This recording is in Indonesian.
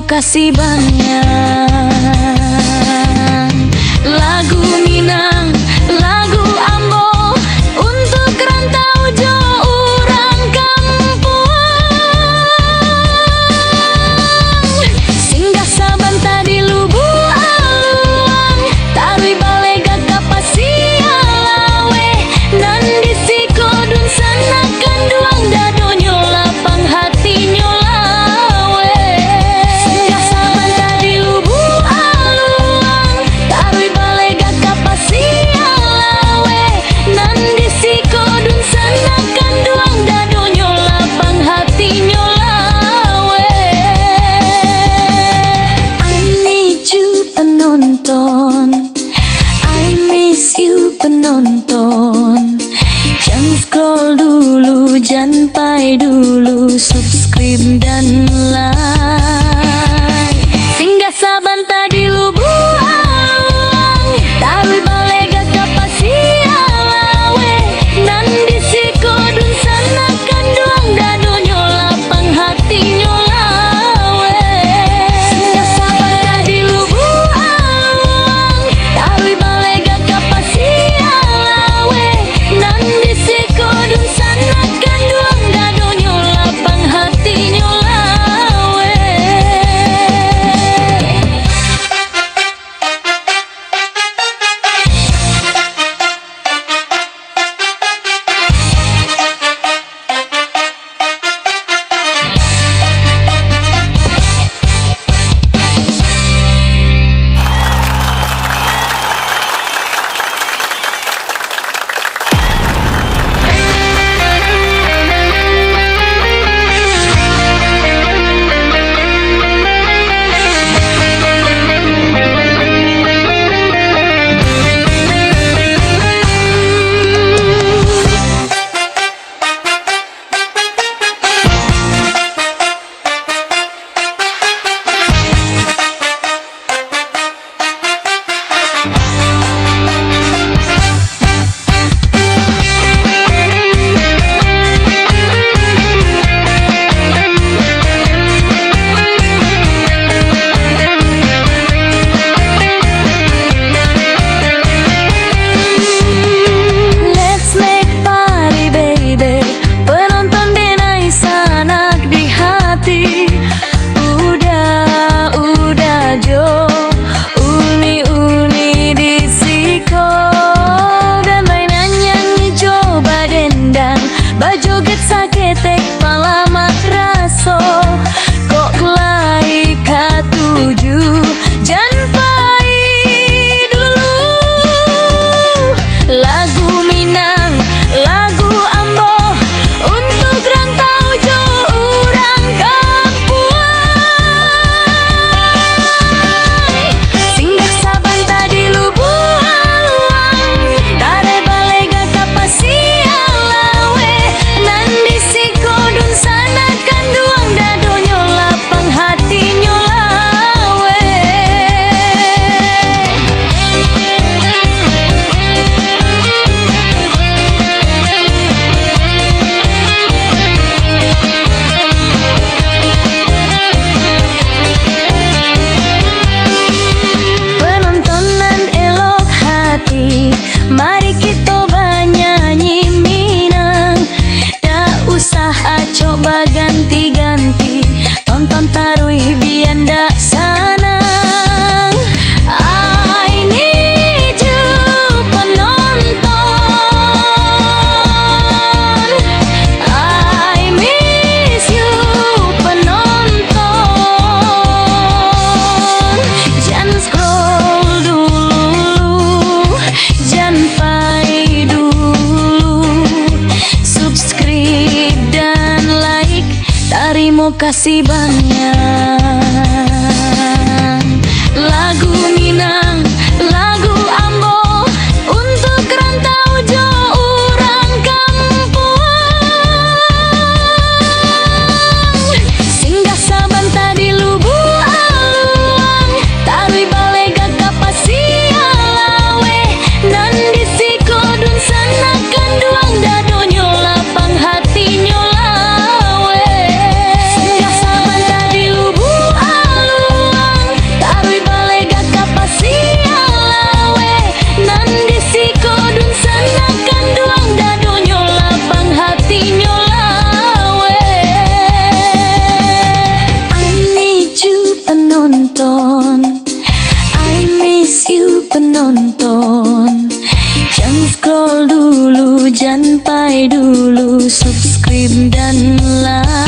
kasih banyak. Lagu Minang, lagu Ambo untuk rantau jo urang kampung. Singgah saban tadi lubu aluang, tarui balega kapasialawe, nan disiko dun sanakan duang dado nyolapang hati nyolawe. Singgah saban tadi lubu aluang, tarui balega kapasialawe, nan disiko dun sanakan duang dado nyolapang hati nyolawe. I need you penonton, I miss you penonton. Jangan scroll dulu, jangan pay dulu, subscribe dan like. Singgah saban tadi lubu aluang, tarui balega kapasialawe, nan disiko dun sanakan duang dado nyolapang hati nyolawe. Singgah saban tadi lubu aluang, tarui balega kapasialawe, nan disiko dun sanakan duang dado nyolapang hati nyolawe. Let's make party baby, penonton denai sanak di hati. Udah jo, uni disiko, dan mainan yang coba dendang, bajoget saketek palamak raso, kok kelai katuju, jangan pai dulu. Lagu Minang, lagu Ambo untuk rantau jo urang kampuang. Singgah saban tadi lubu aluang, tare balega kapasialawe, nan disiko dun sanakan duang dado nyolapang hati nyolawe. Penontonan elok hati, mari kita banyanyi Minang. Tak usah coba ganti-ganti, tonton tarui biar ndak sanang. I need you penonton, I miss you penonton. Jangan scroll dulu, jangan pay dulu, subscribe dan like, terima kasih banyak. Lagu Minang, lagu Ambo untuk rantau jo urang kampung. Singgah saban tadi lubu aluang, tarui balega kapasialawe, nan disiko dun sanakan duang dado nyolapang hati nyolawe. Singgah saban tadi lubu jangan dulu subscribe dan like.